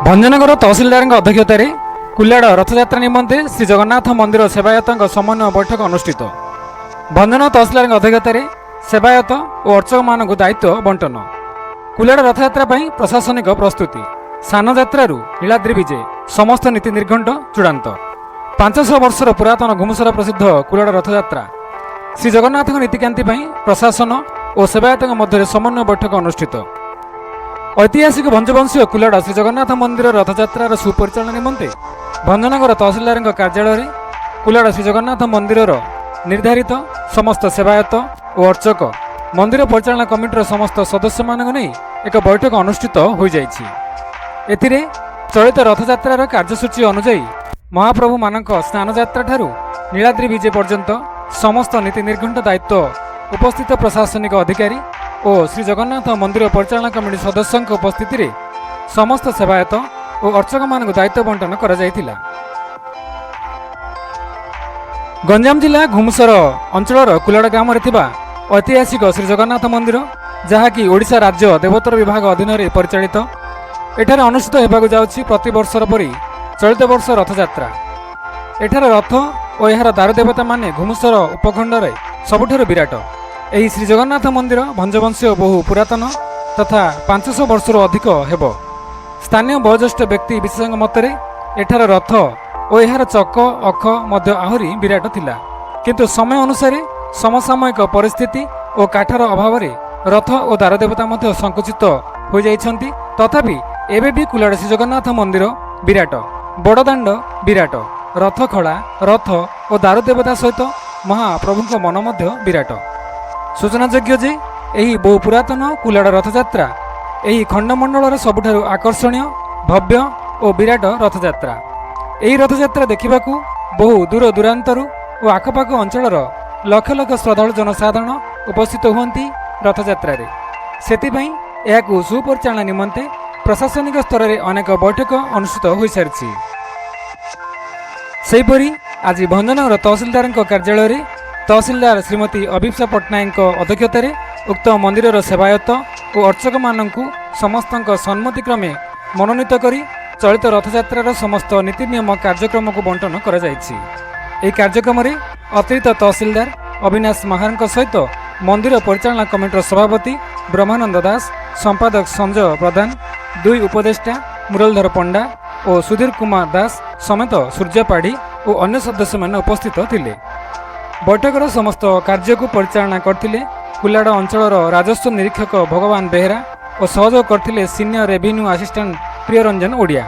भंजनगर तहसिलदार अध्यक्षतार कुल्याड़ रथयात्रा निमंते श्री जगन्नाथ मंदिर सेवायत समन्वय बैठक अनुष्ठित। भंजन तहसिलदार अध्यक्षतार सेवायत और अर्चक मान दायित्व बंटन। कुल्याड़ रथयात्रा प्रशासनिक प्रस्तुति सान यात्रु नीलाद्रि विजे समस्त नीति निर्घंट चूड़ांत। 500 वर्षर पुरातन घुमुसर प्रसिद्ध कुल्याड़ रथयात्रा श्री जगन्नाथ नीतिकांति प्रशासन और सेवायत मध्य समन्वय बैठक अनुष्ठित। ऐतिहासिक भंजवंशीय कुल्याड़ श्री जगन्नाथ मंदिर रथयात्रार सुपरिचालन निमंते भंजनगर तहसिलदार कार्यालय कुल्याड़ श्री जगन्नाथ मंदिर निर्धारित समस्त सेवायत और अर्चक मंदिर परिचालन कमिटर समस्त सदस्य मान नहीं एक बैठक अनुष्ठित हो जाइछि। एथिरे चलित रथयात्रार कार्यसूची अनुसार महाप्रभु मानक स्नान यात्रा ठारू नीलाद्रि विजे पर्यंत समस्त नीति निर्घंट दायित्व उपस्थित प्रशासनिक अधिकारी और श्री जगन्नाथ मंदिर परिचालन कमिटी सदस्यों उपस्थित रे समस्त सेवायत और अर्चक मान दायित्व बंटन करा जायतिला। गंजाम जिला घुमुसर अंचल कुल्याड़ ग्राम ऐतिहासिक श्री जगन्नाथ मंदिर जहाँकि ओडिशा राज्य देवोत्तर विभाग अधीन में परिचालित एठार अनुष्ठित होगाक जाउछि प्रति वर्षर परि चलित वर्ष रथयात्रा। एठार रथ और यार दारुदेवता माने घुमुसर उपखंड में सबुठारु विराट एही श्री जगन्नाथ मंदिर भंजवंशीय बहु पुरातन तथा 500 वर्षर अधिक हेब। स्थानीय वयोज्येष्ठ व्यक्ति विशेषज्ञ मतरे एठार रथ और यार चक अख मध्य आहुरी विराट थिला, किंतु समय अनुसार समसामयिक परिस्थिति और काठर अभाव रथ और दारुदेवता मध्य संकुचित हो जाइछन्ति। तथापि एबे भी कुल्याड़ श्री जगन्नाथ मंदिर विराट, बड़दाण्ड विराट, रथ खड़ा रथ और दारुदेवता सहित महाप्रभुଙ୍କ मन मध्य विराट। सूचनायोग्य जे एही बहु पुरातन कुल्याड़ रथयात्रा एही खंडमंडल सबुठारु आकर्षणीय भव्य और विराट रथयात्रा। एही रथयात्रा देखिबाकू बहु दूर दूरांतरु और आखपाख अंचलर लक्ष लक्ष श्रद्धालु जनसाधारण उपस्थित हुअन्ति रथयात्रा रे। सेतिपई एहाकू सुपरिचालन निमंते प्रशासनिक स्तर में अनेक बैठक अनुष्ठित हो सारी। सेहीपरि आज भंजनगर तहसिलदार कार्यालय तहसिलदार श्रीमती अभिप्सा पट्टनायक अध्यक्षतार उक्त मंदिर सेवायत और अर्चक मानू समस्त सम्मतिक्रमे मनोनीत करी चलित रथयात्रार समस्त नीति नियम कार्यक्रम को बंटन कर कार्यक्रम में अतिरिक्त तहसिलदार अविनाश महार सहित मंदिर परिचालन कमिटर सभापति ब्रह्मानंद दास, संपादक संजय प्रधान, 2 उपदेष्टा मुरलीधर पंडा और सुधीर कुमार दास समेत सूर्य पाढ़ी और अन्य सदस्य मान उपस्थित थिले। बैठकर समस्त कार्य को परिचालना करथिले कुल्याड़ अंचल राजस्व निरीक्षक भगवान बेहरा और सहयोग करथिले senior revenue assistant Priyaranjan Odia.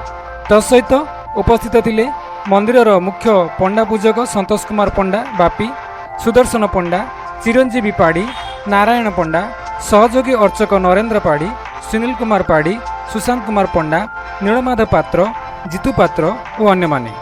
तत्सहित उपस्थित थिले मंदिर मुख्य पंडा पूजक संतोष कुमार पंडा बापी, सुदर्शन पंडा, चिरंजीवी पाढ़ी, नारायण पंडा, सहयोगी अर्चक नरेंद्र पाढ़ी, सुनील कुमार पाढ़ी, सुशांत कुमार पंडा, नीलमाधव पात्र, जीतू पात्र और अन्य माने।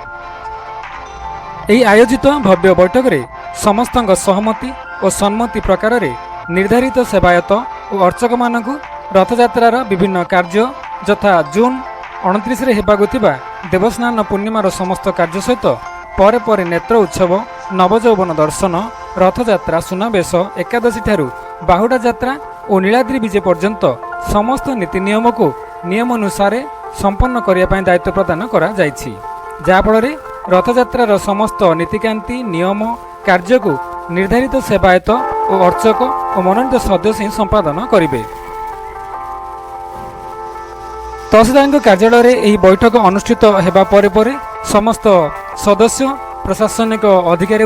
एही आयोजित भव्य बैठक रे समस्त सहमति और सम्मति प्रकार रे निर्धारित सेवायत और अर्चक मानकु रथयात्रार विभिन्न कार्य यथा जून 29 रे हेबाकु थिबा देवस्नान पूर्णिमार समस्त कार्य सहित परे परे नेत्र उत्सव, नवजौवन दर्शन, रथयात्रा, सुनावेश, एकादशी ठारू बाहुडा यात्रा और नीलाद्रि विजे पर्यंत समस्त नीति नियम को नियम अनुसार संपन्न करने दायित्व प्रदान करा जायछि, जाफल रथयात्रार समस्त नीतिकांति नियम कार्य को निर्धारित सेवायत और अर्चक और मनोनीत सदस्य संपादन करेंगे। तहसीलदार कार्यालय यह बैठक अनुष्ठित होगा पर समस्त सदस्य प्रशासनिक अधिकारी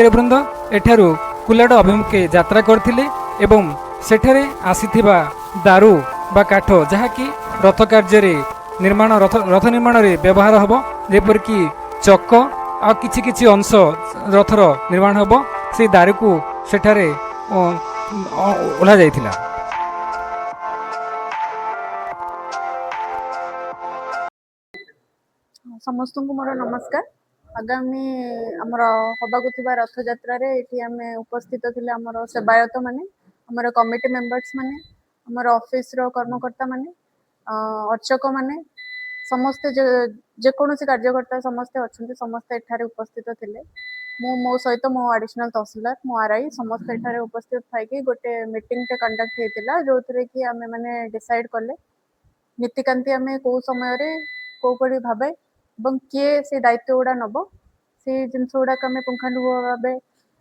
वृंद एठारू कुल्याड़ अभिमुखे यात्रा करथिले एवं सेठारे आसीथिबा दारू बा काठ जहाँकि रथ कार्य निर्माण रथ निर्माण रे व्यवहार हबो, जेपरिक चक आ किछि अंश रथर निर्माण हबो, से दारू को सेठारे ओढ़ा जाइथिला। समस्त को मोर नमस्कार। आगामी आमर हबाकु थिबा रथयात्रा रे एठी आमे उपस्थित थिले आमर सेवायत माने, आमर कमिटी मेंबर्स माने, आमर ऑफिस रो कर्मकर्ता माने, अर्चक माने, समस्त जेकोसी कार्यकर्ता समस्ते अच्छे समस्ते एठारे उपस्थित थिले। मो सहित मो एडिशनल तहसीलदार मो आरआई समस्त एठारे उपस्थित थाइकी गोटे मीटिंग टे कंडक्ट हेतिला, जो थरे कि आमे माने डिसाइड कले नीतिकांति आम कौ समय कौपरी भाव और किए से दायित्व गुड़ा नब से जिनस गुड़ाक आम पुंखानुपुंख भाव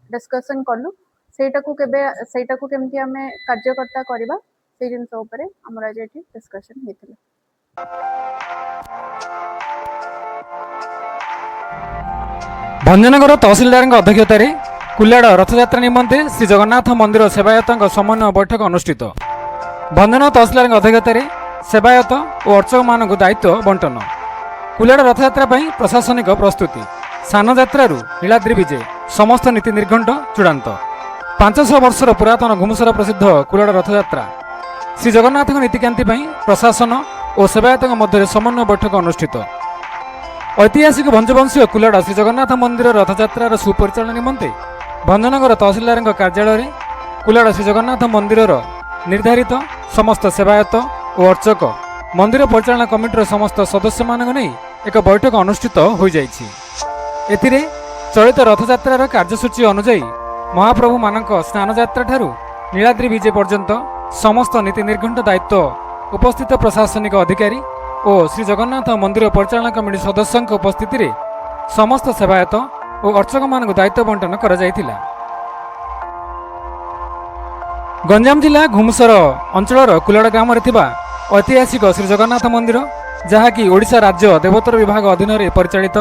डिस्कसन कलु सेटा को केमती आम कार्यकर्ता करवा से जिनस आमर आज ये डिस्कसन होता। भंजनगर तहसिलदार अध्यक्षतार कुल्याड़ रथयात्रा निमंते श्री जगन्नाथ मंदिर सेवायत समन्वय बैठक अनुष्ठित। भंजन तहसिलदार अध्यक्षतार सेवायत और अर्चक मान दायित्व बंटन। कुल्याड़ रथयात्रा प्रशासनिक प्रस्तुति सान यात्रु नीलाद्रि विजे समस्त नीति निर्घंट चूड़ांत 500 वर्षर पुरातन घुमुसर प्रसिद्ध कुल्याड़ रथयात्रा श्री जगन्नाथ नीतिकांति प्रशासन और सेवायत मध्य समन्वय बैठक अनुष्ठित। ऐतिहासिक भंजवंशीय कुल्याड़ श्री जगन्नाथ मंदिर रथयात्रार सुपरिचालन निमंते भंजनगर तहसिलदार कार्यालय कुल्याड़ श्री जगन्नाथ मंदिर निर्धारित समस्त सेवायत और अर्चक मंदिर परिचालना कमिटर समस्त सदस्य मान एक बैठक अनुष्ठित हो जाइछि। एथिरे चलित रथयात्रार कार्यसूची अनुसार महाप्रभु मानक स्नान यात्रा ठारू नीलाद्रि विजे पर्यंत समस्त नीति निर्घंट दायित्व उपस्थित प्रशासनिक अधिकारी और श्री जगन्नाथ मंदिर परिचालना कमिटी सदस्यों उपस्थिति रे समस्त सेवायत और अर्चक मान दायित्व बंटन करा जायतिला। गंजाम जिला घुमुसर अंचल कुल्याड़ ग्राम ऐतिहासिक श्री जगन्नाथ मंदिर जहाँकि ओडिशा राज्य देवोत्तर विभाग अधीन परिचालित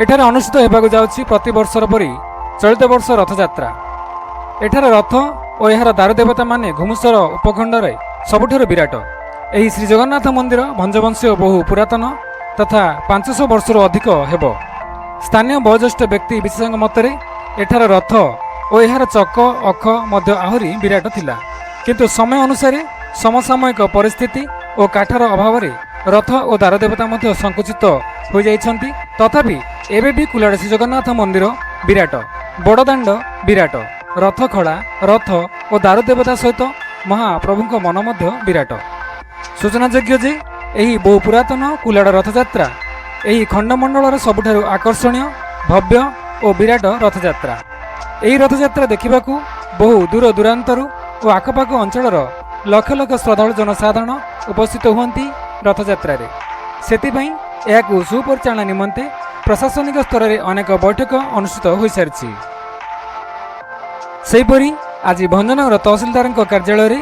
एठार अनुष्ठित होगाकू जाउछि प्रति वर्षर परि चलित वर्ष रथयात्रा। एठार रथ और यार दारुदेवता माने घुमुसर उपखंड सबुठारु विराट। एही श्री जगन्नाथ मंदिर भंजवंशीय बहु पुरातन तथा 500 वर्षर अधिक हेब। स्थानीय वयोज्येष्ठ व्यक्ति विशेषज्ञ मतरे एठार रथ और यार चक अख मध्य आहुरी विराट थिला, किंतु समय अनुसार समसामयिक परिस्थिति और काठर अभाव रथ और दारुदेवता मध्य संकुचित हो जाइछन्ति। तथापि एबे भी कुल्याड़ श्री जगन्नाथ मंदिर विराट, बड़दाण्ड विराट, रथ खड़ा रथ और दारुदेवता सहित महाप्रभुଙ୍କ मन मध्य विराट। सूचनायोग्य जे एही बहु पुरातन कुल्याड़ रथयात्रा एही खंडमंडलर सबुठारु आकर्षणीय भव्य और विराट रथयात्रा। एही रथयात्रा देखिबाकू बहु दूर दूरांतरु और आखपाख अंचलर लक्ष लक्ष श्रद्धालु जनसाधारण उपस्थित हुअन्ति रथयात्रा रे। सेतिपई एहाकू सुपरिचालना निमंते प्रशासनिक स्तर में अनेक बैठक अनुष्ठित हो सारी। सेहीपरि आज भंजनगर तहसिलदार कार्यालय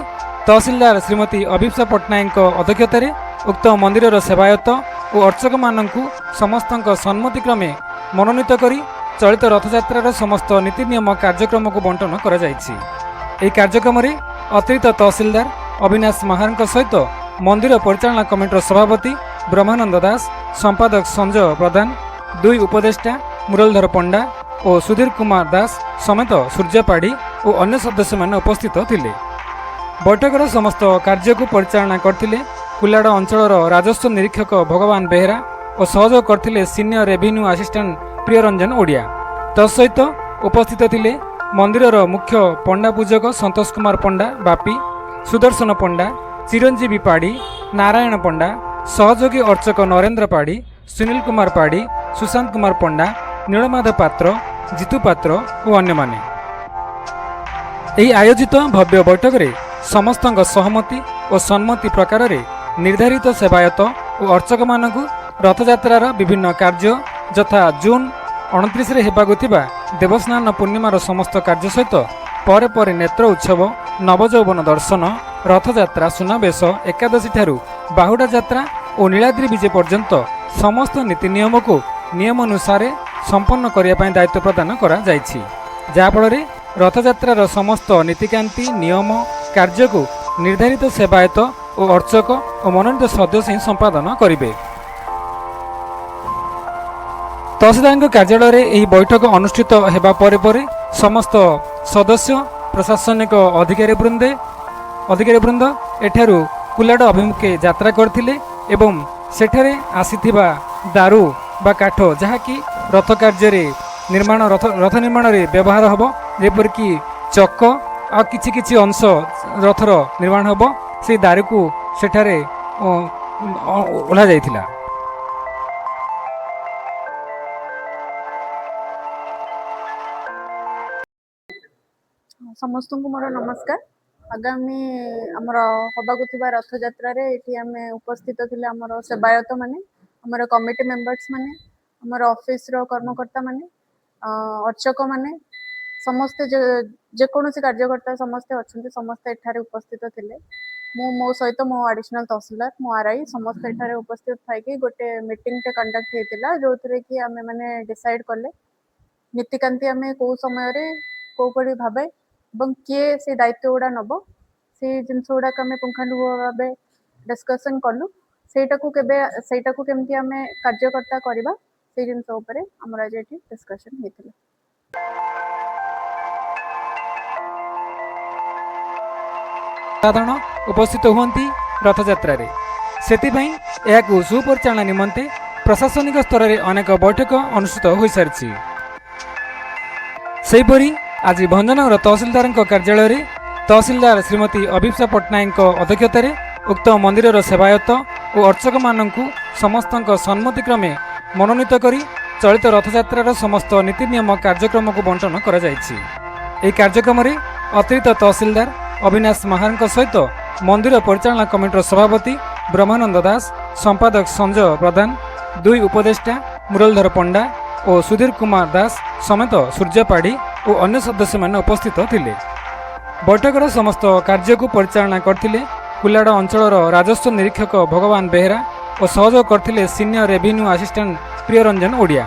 तहसिलदार श्रीमती अभिप्सा पट्टनायक अध्यक्षतार उक्त मंदिर सेवायत और अर्चक मानक समस्त सम्मतिक्रमे मनोनीत करी चलित रथयात्रार समस्त नीति नियम कार्यक्रम को बंटन करा जायछि। एही कार्यक्रम में अतिरिक्त तहसिलदार अविनाश महार सहित मंदिर परिचालना कमिटर सभापति ब्रह्मानंद दास, संपादक संजय प्रधान, 2 उपदेष्टा मुरलीधर पंडा और सुधीर कुमार दास समेत सूर्य पाढ़ी और अन्य सदस्य मान उपस्थित थिले। बैठकर समस्त कार्य को परिचालना करथिले कुल्याड़ अंचलर राजस्व निरीक्षक भगवान बेहेरा और सहयोग करथिले senior revenue assistant Priyaranjan Odia. तत्सहित उपस्थित थिले मंदिरर मुख्य पंडा पूजक संतोष कुमार पंडा बापी, सुदर्शन पंडा, चिरंजीवी पाढ़ी, नारायण पंडा, सहयोगी अर्चक नरेंद्र पाढ़ी, सुनील कुमार पाढ़ी, सुशांत कुमार पंडा, नीलमाधव पात्र, जीतू पात्र और अन्य माने। एही आयोजित भव्य बैठक रे समस्त सहमति और सम्मति प्रकार रे निर्धारित सेवायत और अर्चक मानकु रथयात्रार विभिन्न कार्य यथा जून 29 रे हेबाकु थिबा देवस्नान पूर्णिमार समस्त कार्य सहित परे परे नेत्र उत्सव, नवजौवन दर्शन, रथयात्रा, सुनावेश, एकादशी ठारू बाहुडा यात्रा और नीलाद्रि विजे पर्यंत समस्त नीति नियम को नियम अनुसार संपन्न करने दायित्व प्रदान करा जायछि, जाफल रथयात्रार समस्त नीतिकांति नियम कार्य को निर्धारित सेवायत और अर्चक और मनोनीत सदस्य ही संपादन करेंगे। तहसीलदार कार्यालय में यह बैठक अनुष्ठित होगा पर समस्त सदस्य प्रशासनिक अधिकारी वृंद एठारू कुल्याड़ अभिमुखे यात्रा करथिले एवं सेठारे आसीथिबा दारू बा काठ जहाँकि रथ कार्य निर्माण रथ निर्माण रे व्यवहार होबो, जेपरिक चक आ किछि किछि अंश रथर निर्माण होबो, से दारू को सेठारे ओढ़ा जाइथिला। समस्त को मोर नमस्कार। ଆଗାମୀ ଆମର ହବାକୁ ଥିବା ରଥଯାତ୍ରାରେ ଏଠି ଆମେ ଉପସ୍ଥିତ ଥିଲେ ଆମର ସେବାୟତ ମାନେ, ଆମର କମିଟି ମେମ୍ବର୍ସ ମାନେ, ଆମର ଅଫିସର କର୍ମକର୍ତ୍ତା ମାନେ, ଅର୍ଚକ ମାନେ, ସମସ୍ତେ ଯେକୌଣସି କାର୍ଯ୍ୟକର୍ତ୍ତା ସମସ୍ତେ ଅଛନ୍ତି, ସମସ୍ତେ ଏଠାରେ ଉପସ୍ଥିତ ଥିଲେ। ମୋ ସହିତ ମୋ ଆଡିସନାଲ ତହସିଲଦାର, ମୋ ଆରଆଇ ସମସ୍ତେ ଏଠାରେ ଉପସ୍ଥିତ ଥାଇକି ଗୋଟେ ମିଟିଂଟେ କଣ୍ଡକ୍ଟ ହେଇଥିଲା, ଯୋଉଥିରେ କି ଆମେ ମାନେ ଡିସାଇଡ କଲେ ନୀତିକାନ୍ତି ଆମେ କୋଉ ସମୟରେ କୋଉ ଭଳି ଭାବେ ଏବଂ କିଏ ସେ ଦାୟିତ୍ୱ ଗୁଡା ନବ, ସେଇ ଜିନିଷ ଗୁଡାକ ଆମେ ପୁଙ୍ଖାନୁପୁଙ୍ଖ ଭାବେ ଡିସ୍କସନ କଲୁ। ସେଇଟାକୁ କେମିତି ଆମେ କାର୍ଯ୍ୟକର୍ତ୍ତା କରିବା, ସେଇ ଜିନିଷ ଉପରେ ଆମର ଆଜି ଏଠି ଡିସ୍କସନ ହେଇଥିଲା। ସାଧାରଣ ଉପସ୍ଥିତ ହୁଅନ୍ତି ରଥଯାତ୍ରାରେ, ସେଥିପାଇଁ ଏହାକୁ ସୁପରିଚାଳନା ନିମନ୍ତେ ପ୍ରଶାସନିକ ସ୍ତରରେ ଅନେକ ବୈଠକ ଅନୁଷ୍ଠିତ ହୋଇସାରିଛି। ସେହିପରି ଆଜି ଭଞ୍ଜନଗର ତହସିଲଦାରଙ୍କ କାର୍ଯ୍ୟାଳୟରେ ତହସିଲଦାର ଶ୍ରୀମତୀ ଅଭିପ୍ସା ପଟ୍ଟନାୟକଙ୍କ ଅଧ୍ୟକ୍ଷତାରେ ଉକ୍ତ ମନ୍ଦିରର ସେବାୟତ ଓ ଅର୍ଚକମାନଙ୍କୁ ସମସ୍ତଙ୍କ ସମ୍ମତିକ୍ରମେ ମନୋନୀତ କରି ଚଳିତ ରଥଯାତ୍ରାର ସମସ୍ତ ନୀତି ନିୟମ କାର୍ଯ୍ୟକ୍ରମକୁ ବଣ୍ଟନ କରାଯାଇଛି। ଏହି କାର୍ଯ୍ୟକ୍ରମରେ ଅତିରିକ୍ତ ତହସିଲଦାର ଅବିନାଶ ମହାରଙ୍କ ସହିତ ମନ୍ଦିର ପରିଚାଳନା କମିଟିର ସଭାପତି ବ୍ରହ୍ମାନନ୍ଦ ଦାସ, ସମ୍ପାଦକ ସଞ୍ଜୟ ପ୍ରଧାନ, 2 ଉପଦେଷ୍ଟା ମୁରଲୀଧର ପଣ୍ଡା ଓ ସୁଧୀର କୁମାର ଦାସ ସମେତ ସୂର୍ଯ୍ୟ ପାଢ଼ୀ ଓ ଅନ୍ୟ ସଦସ୍ୟମାନେ ଉପସ୍ଥିତ ଥିଲେ। ବୈଠକର ସମସ୍ତ କାର୍ଯ୍ୟକୁ ପରିଚାଳନା କରିଥିଲେ କୁଲାଡ଼ ଅଞ୍ଚଳର ରାଜସ୍ୱ ନିରୀକ୍ଷକ ଭଗବାନ ବେହେରା ଓ ସହଯୋଗ କରିଥିଲେ senior revenue assistant Priyaranjan Odia.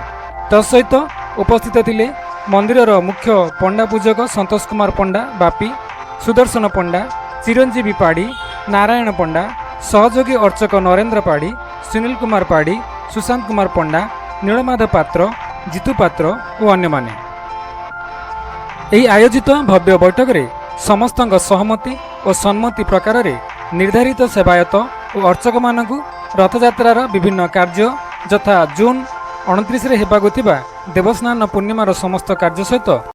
ତତ୍ସହିତ ଉପସ୍ଥିତ ଥିଲେ ମନ୍ଦିରର ମୁଖ୍ୟ ପଣ୍ଡା ପୂଜକ ସନ୍ତୋଷ କୁମାର ପଣ୍ଡା ବାପି, ସୁଦର୍ଶନ ପଣ୍ଡା, ଚିରଞ୍ଜୀବୀ ପାଢ଼ୀ, ନାରାୟଣ ପଣ୍ଡା, ସହଯୋଗୀ ଅର୍ଚକ ନରେନ୍ଦ୍ର ପାଢ଼ୀ, ସୁନୀଲ କୁମାର ପାଢ଼ୀ, ସୁଶାନ୍ତ କୁମାର ପଣ୍ଡା, ନୀଳମାଧବ ପାତ୍ର, ଜିତୁ ପାତ୍ର ଓ ଅନ୍ୟମାନେ। ଏହି ଆୟୋଜିତ ଭବ୍ୟ ବୈଠକରେ ସମସ୍ତଙ୍କ ସହମତି ଓ ସମ୍ମତି ପ୍ରକାରରେ ନିର୍ଦ୍ଧାରିତ ସେବାୟତ ଓ ଅର୍ଚକମାନଙ୍କୁ ରଥଯାତ୍ରାର ବିଭିନ୍ନ କାର୍ଯ୍ୟ ଯଥା ଜୁନ୍ 29ରେ ହେବାକୁ ଥିବା ଦେବସ୍ନାନ ପୂର୍ଣ୍ଣିମାର ସମସ୍ତ କାର୍ଯ୍ୟ ସହିତ